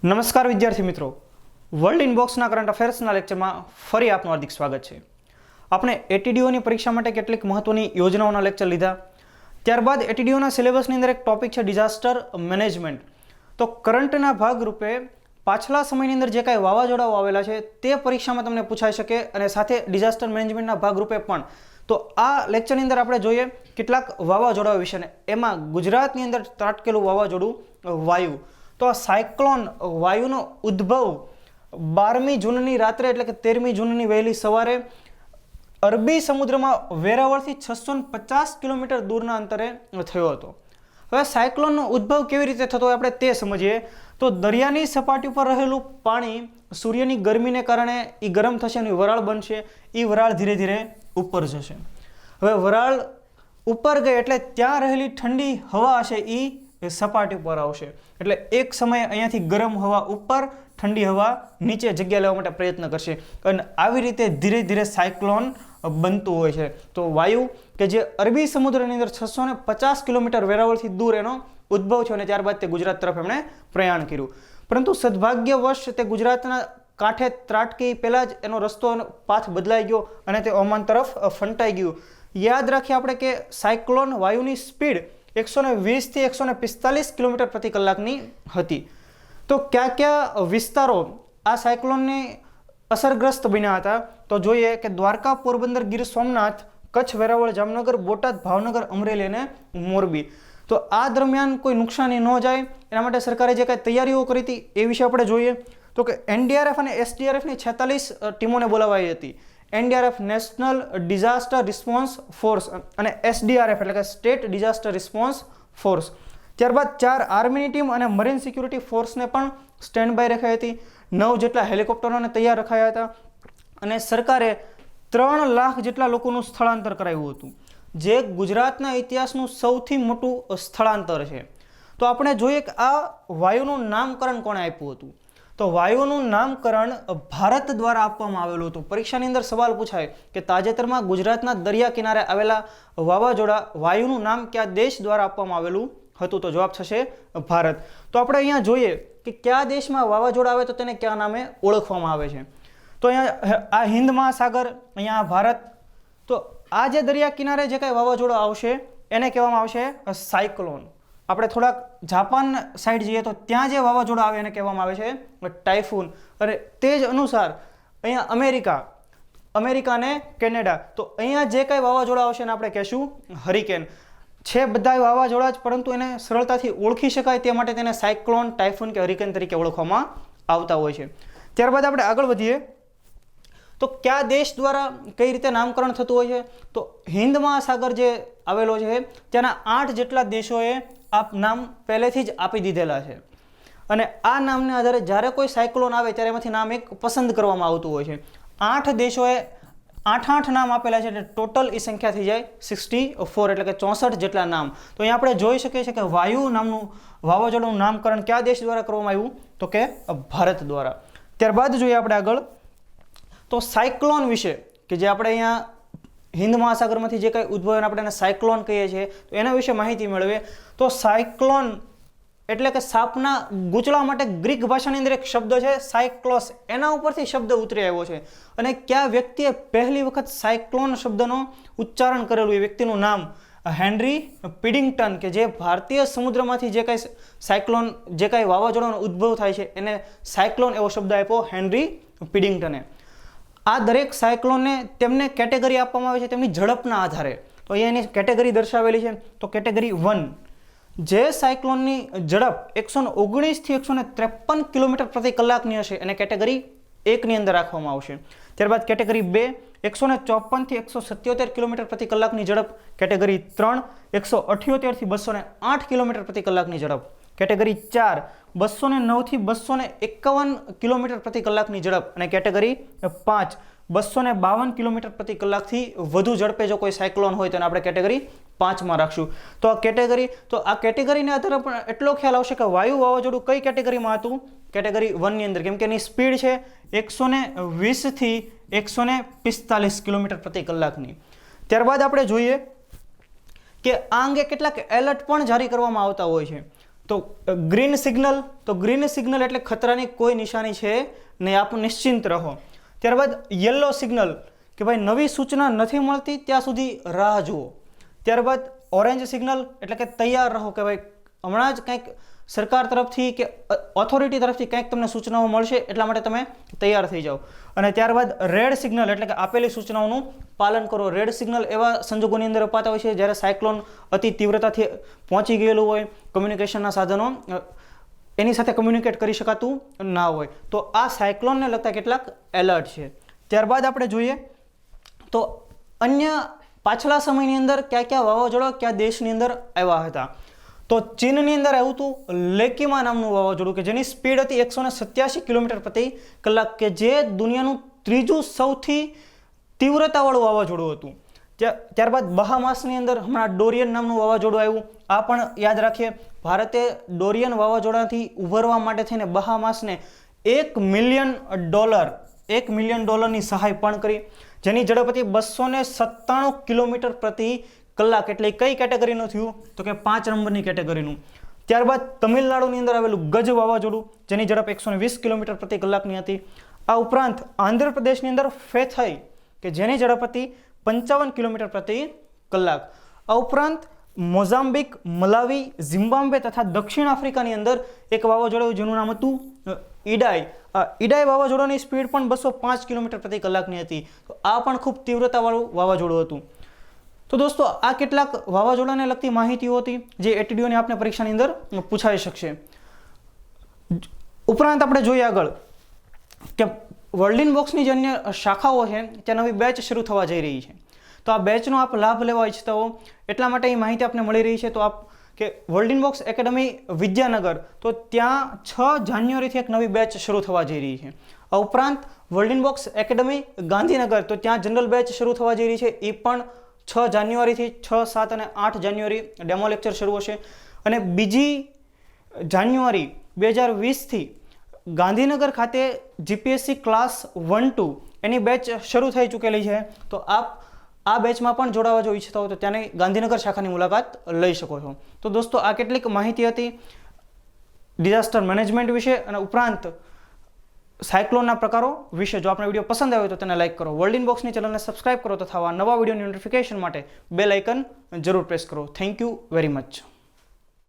નમસ્કાર વિદ્યાર્થી મિત્રો, વર્લ્ડ ઇનબોક્સના કરંટ અફેર્સના લેક્ચરમાં ફરી આપનું હાર્દિક સ્વાગત છે. આપણે એટીડીઓની પરીક્ષા માટે કેટલીક મહત્વની યોજનાઓના લેક્ચર લીધા. ત્યારબાદ એટીડીઓના સિલેબસની અંદર એક ટોપિક છે ડિઝાસ્ટર મેનેજમેન્ટ. તો કરંટના ભાગરૂપે પાછલા સમયની અંદર જે કાંઈ વાવાઝોડાઓ આવેલા છે તે પરીક્ષામાં તમને પૂછાઈ શકે અને સાથે ડિઝાસ્ટર મેનેજમેન્ટના ભાગરૂપે પણ. તો આ લેક્ચરની અંદર આપણે જોઈએ કેટલાક વાવાઝોડાઓ વિશે. એમાં ગુજરાતની અંદર ત્રાટકેલું વાવાઝોડું વાયુ. તો આ સાયક્લોન વાયુનો ઉદ્ભવ 12મી જૂનની રાત્રે એટલે કે 13મી જૂનની વહેલી સવારે અરબી સમુદ્રમાં વેરાવળથી 650 કિલોમીટર દૂરના અંતરે થયો હતો. હવે સાયક્લોનનો ઉદ્ભવ કેવી રીતે થતો હોય આપણે તે સમજીએ. તો દરિયાની સપાટી પર રહેલું પાણી સૂર્યની ગરમીને કારણે એ ગરમ થશે અને વરાળ બનશે. એ વરાળ ધીરે ધીરે ઉપર જશે. હવે વરાળ ઉપર ગઈ એટલે ત્યાં રહેલી ઠંડી હવા હશે એ સપાટી પર આવશે. એટલે એક સમયે અહીંયાથી ગરમ હવા ઉપર, ઠંડી હવા નીચે જગ્યા લેવા માટે પ્રયત્ન કરશે અને આવી રીતે ધીરે ધીરે સાયક્લોન બનતું હોય છે. તો વાયુ કે જે અરબી સમુદ્રની અંદર 650 કિલોમીટર વેરાવળથી દૂર એનો ઉદ્ભવ થયો અને ત્યારબાદ તે ગુજરાત તરફ એમણે પ્રયાણ કર્યું. પરંતુ સદભાગ્યવશ તે ગુજરાતના કાંઠે ત્રાટકી પહેલાં જ એનો રસ્તો પાથ બદલાઈ ગયો અને તે ઓમાન તરફ ફંટાઈ ગયું. યાદ રાખીએ આપણે કે સાયક્લોન વાયુની સ્પીડ 120 થી 145 કિલોમીટર પ્રતિ કલાકની હતી. તો કયા કયા વિસ્તારો આ સાયક્લોનની અસરગ્રસ્ત બન્યા હતા? તો જોઈએ કે દ્વારકા, પોરબંદર, ગીર સોમનાથ, કચ્છ, વેરાવળ, જામનગર, બોટાદ, ભાવનગર, અમરેલી અને મોરબી. તો આ દરમિયાન કોઈ નુકસાની ન જાય એના માટે સરકારે જે કાંઈ તૈયારીઓ કરી હતી એ વિશે આપણે જોઈએ. તો કે એનડીઆરએફ અને એસડીઆરએફની 46 ટીમોને બોલાવાઈ હતી. NDRF national disaster response force અને એસડીઆરએફ એટલે કે સ્ટેટ ડિઝાસ્ટર રિસ્પોન્સ ફોર્સ. ત્યારબાદ 4 આર્મીની ટીમ અને મરીન સિક્યુરિટી ફોર્સને પણ સ્ટેન્ડ બાય રખાઈ હતી. 9 જેટલા હેલિકોપ્ટરોને તૈયાર રખાયા હતા અને સરકારે 3 લાખ જેટલા લોકોનું સ્થળાંતર કરાવ્યું હતું, જે ગુજરાતના ઇતિહાસનું સૌથી મોટું સ્થળાંતર છે. તો આપણે જોઈએ કે આ વાયુનું નામકરણ કોણે આપ્યું હતું? તો વાયુનું નામકરણ ભારત દ્વારા આપવામાં આવેલું હતું. પરીક્ષાની અંદર સવાલ પૂછાય કે તાજેતરમાં ગુજરાતના દરિયા કિનારે આવેલા વાવાઝોડા વાયુનું નામ કયા દેશ દ્વારા આપવામાં આવેલું હતું? તો જવાબ થશે ભારત. તો આપણે અહીંયા જોઈએ કે કયા દેશમાં વાવાઝોડા આવે તો તેને કયા નામે ઓળખવામાં આવે છે. તો અહીંયા આ હિન્દ મહાસાગર, અહીંયા ભારત. તો આ જે દરિયા કિનારે જે કાંઈ વાવાઝોડો આવશે એને કહેવામાં આવશે સાયક્લોન. આપણે થોડાક જાપાન સાઈડ જઈએ તો ત્યાં જે વાવાઝોડા આવે એને કહેવામાં આવે છે ટાઇફૂન. અને તે જ અનુસાર અહીંયા અમેરિકા અને કેનેડા, તો અહીંયા જે કાંઈ વાવાઝોડા આવશે એને આપણે કહેશું હરિકેન. છે બધા વાવાઝોડા જ, પરંતુ એને સરળતાથી ઓળખી શકાય તે માટે તેને સાયક્લોન, ટાઇફૂન કે હરિકેન તરીકે ઓળખવામાં આવતા હોય છે. ત્યારબાદ આપણે આગળ વધીએ તો કયા દેશ દ્વારા કઈ રીતે નામકરણ થતું હોય છે? તો હિન્દ મહાસાગર જે આવેલો છે ત્યાંના 8 જેટલા દેશોએ આ નામ પહેલેથી જ આપી દીધેલા છે અને આ નામને આધારે જ્યારે કોઈ સાયક્લોન આવે ત્યારે એમાંથી નામ એક પસંદ કરવામાં આવતું હોય છે. 8 દેશોએ 8 નામ આપેલા છે એટલે ટોટલ એ સંખ્યા થઈ જાય 64 એટલે કે 64 જેટલા નામ. તો અહીંયા આપણે જોઈ શકીએ છીએ કે વાયુ નામનું વાવાઝોડાનું નામકરણ કયા દેશ દ્વારા કરવામાં આવ્યું? તો કે ભારત દ્વારા. ત્યારબાદ જોઈએ આપણે આગળ તો સાયક્લોન વિશે કે જે આપણે અહીંયા હિન્દ મહાસાગરમાંથી જે કંઈ ઉદ્ભવે આપણે એને સાયક્લોન કહીએ છીએ. તો એના વિશે માહિતી મેળવીએ. તો સાયક્લોન એટલે કે સાપના ગૂંચળા માટે ગ્રીક ભાષાની અંદર એક શબ્દ છે સાયક્લોસ, એના ઉપરથી શબ્દ ઉતરી આવ્યો છે. અને કયા વ્યક્તિએ પહેલી વખત સાયક્લોન શબ્દનો ઉચ્ચારણ કરેલું? એ વ્યક્તિનું નામ હેનરી પિડિંગટન, કે જે ભારતીય સમુદ્રમાંથી જે કાંઈ સાયક્લોન, જે કાંઈ વાવાઝોડાનો ઉદ્ભવ થાય છે એને સાયક્લોન એવો શબ્દ આપ્યો હેનરી પિડિંગટને. આ દરેક સાયક્લોનને તેમને કેટેગરી આપવામાં આવે છે તેમની ઝડપના આધારે. તો અહીંયા એની કેટેગરી દર્શાવેલી છે. તો કેટેગરી 1, જે સાયક્લોનની ઝડપ 119 થી 153 કિલોમીટર પ્રતિ કલાકની હશે એને કેટેગરી 1 ની અંદર રાખવામાં આવશે. ત્યારબાદ કેટેગરી 2, 154 થી 177 કિલોમીટર પ્રતિ કલાકની ઝડપ. કેટેગરી 3, 178 થી 208 કિલોમીટર પ્રતિ કલાકની ઝડપ. કેટેગરી 4, 209 થી 251 કિલોમીટર પ્રતિ કલાકની ઝડપ. અને કેટેગરી 5, 252 કિલોમીટર પ્રતિ કલાકથી વધુ ઝડપે જો કોઈ સાયક્લોન હોય તો એને આપણે કેટેગરી 5 માં રાખશું. તો આ કેટેગરીને આધારે પણ એટલો ખ્યાલ આવશે કે વાયુ વાવાઝોડું કઈ કેટેગરીમાં હતું? કેટેગરી 1 ની અંદર, કેમ કે એની સ્પીડ છે 120 થી 145 કિલોમીટર પ્રતિ કલાકની. ત્યારબાદ આપણે જોઈએ કે આ અંગે કેટલાક એલર્ટ પણ જારી કરવામાં આવતા હોય છે. તો ગ્રીન સિગ્નલ એટલે ખતરાની કોઈ નિશાની છે નહીં, આપ નિશ્ચિંત રહો. ત્યારબાદ યલો સિગ્નલ કે ભાઈ નવી સૂચના નથી મળતી ત્યાં સુધી રાહ જુઓ. ત્યારબાદ ઓરેન્જ સિગ્નલ એટલે કે તૈયાર રહો કે ભાઈ હમણાં જ કંઈક સરકાર તરફથી કે ઓથોરિટી તરફથી કંઈક તમને સૂચનાઓ મળશે એટલા માટે તમે તૈયાર થઈ જાઓ. અને ત્યારબાદ રેડ સિગ્નલ એટલે કે આપેલી સૂચનાઓનું પાલન કરો. રેડ સિગ્નલ એવા સંજોગોની અંદર અપાતા હોય છે જ્યારે સાયક્લોન અતિ તીવ્રતાથી પહોંચી ગયેલું હોય, કમ્યુનિકેશનના સાધનો એની સાથે કમ્યુનિકેટ કરી શકાતું ના હોય, તો આ સાયક્લોનને લગતા કેટલાક એલર્ટ છે. ત્યારબાદ આપણે જોઈએ તો અન્ય પાછલા સમયની અંદર કયા કયા વાવાઝોડા કયા દેશની અંદર આવ્યા હતા. તો ચીનની અંદર આવ્યું હતું લેકીમા નામનું વાવાઝોડું કે જેની સ્પીડ હતી 187 કિલોમીટર પ્રતિ કલાક, કે જે દુનિયાનું ત્રીજું સૌથી તીવ્રતાવાળું વાવાઝોડું હતું. ત્યારબાદ બહામાસની અંદર હમણાં ડોરિયન નામનું વાવાઝોડું આવ્યું. આ પણ યાદ રાખીએ, ભારતે ડોરિયન વાવાઝોડાથી ઉભરવા માટે થઈને બહામાસને $1 મિલિયન સહાય પણ કરી, જેની ઝડપ હતી 297 કિલોમીટર પ્રતિ કલાક. એટલે કઈ કેટેગરીનું થયું તો કે 5 નંબરની કેટેગરીનું. ત્યારબાદ તમિલનાડુની અંદર આવેલું ગજ વાવાઝોડું જેની ઝડપ 120 કિલોમીટર પ્રતિ કલાકની હતી. આ ઉપરાંત આંધ્રપ્રદેશની અંદર ફેથઈ કે જેની ઝડપ હતી 55 કિલોમીટર પ્રતિ કલાક. આ ઉપરાંત મોઝામ્બિક, મલાવી, ઝિમ્બાબ્વે તથા દક્ષિણ આફ્રિકાની અંદર એક વાવાઝોડું જેનું નામ હતું ઈડાઈ. ઈડાઈ વાવાઝોડાની સ્પીડ પણ 205 કિલોમીટર પ્રતિ કલાકની હતી. તો આ પણ ખૂબ તીવ્રતાવાળું વાવાઝોડું હતું. તો દોસ્તો આ કેટલાક વાવાઝોડાને લગતી માહિતીઓ હતી જે એટીડીઓની આપણે પરીક્ષાની અંદર પૂછાઈ શકશે. ઉપરાંત આપણે જોઈએ આગળ કે વર્લ્ડ ઇન બોક્સની જે અન્ય શાખાઓ છે ત્યાં નવી બેચ શરૂ થવા જઈ રહી છે. તો આ બેચનો આપ લાભ લેવા ઈચ્છતા હો એટલા માટે એ માહિતી આપને મળી રહી છે. તો આપ કે world in box academy Vidyanagar, તો ત્યાં 6 જાન્યુઆરીથી એક નવી બેચ શરૂ થવા જઈ રહી છે. આ ઉપરાંત world in box academy Gandhinagar, તો ત્યાં જનરલ બેચ શરૂ થવા જઈ રહી છે. એ પણ 6 જાન્યુઆરીથી 6, 7 અને 8 જાન્યુઆરી ડેમો લેક્ચર શરૂ હશે. અને 2 જાન્યુઆરી 2020થી ગાંધીનગર ખાતે જીપીએસસી ક્લાસ 1-2 એની બેચ શરૂ થઈ ચૂકેલી છે. તો આપ આ બેચમાં પણ જોડાવા જો ઈચ્છતા હો તો ત્યાંની ગાંધીનગર શાખાની મુલાકાત લઈ શકો છો. તો દોસ્તો આ કેટલીક માહિતી હતી ડિઝાસ્ટર મેનેજમેન્ટ વિશે અને ઉપરાંત સાયક્લોનના પ્રકારો વિશે. જો આપનો વિડીયો પસંદ આવ્યો તો તેને લાઇક કરો, વર્લ્ડ ઇન બોક્સની ચેનલને સબસ્ક્રાઇબ કરો તથા નવા વિડીયોની નોટિફિકેશન માટે બેલ આઇકન જરૂર પ્રેસ કરો. Thank you very much.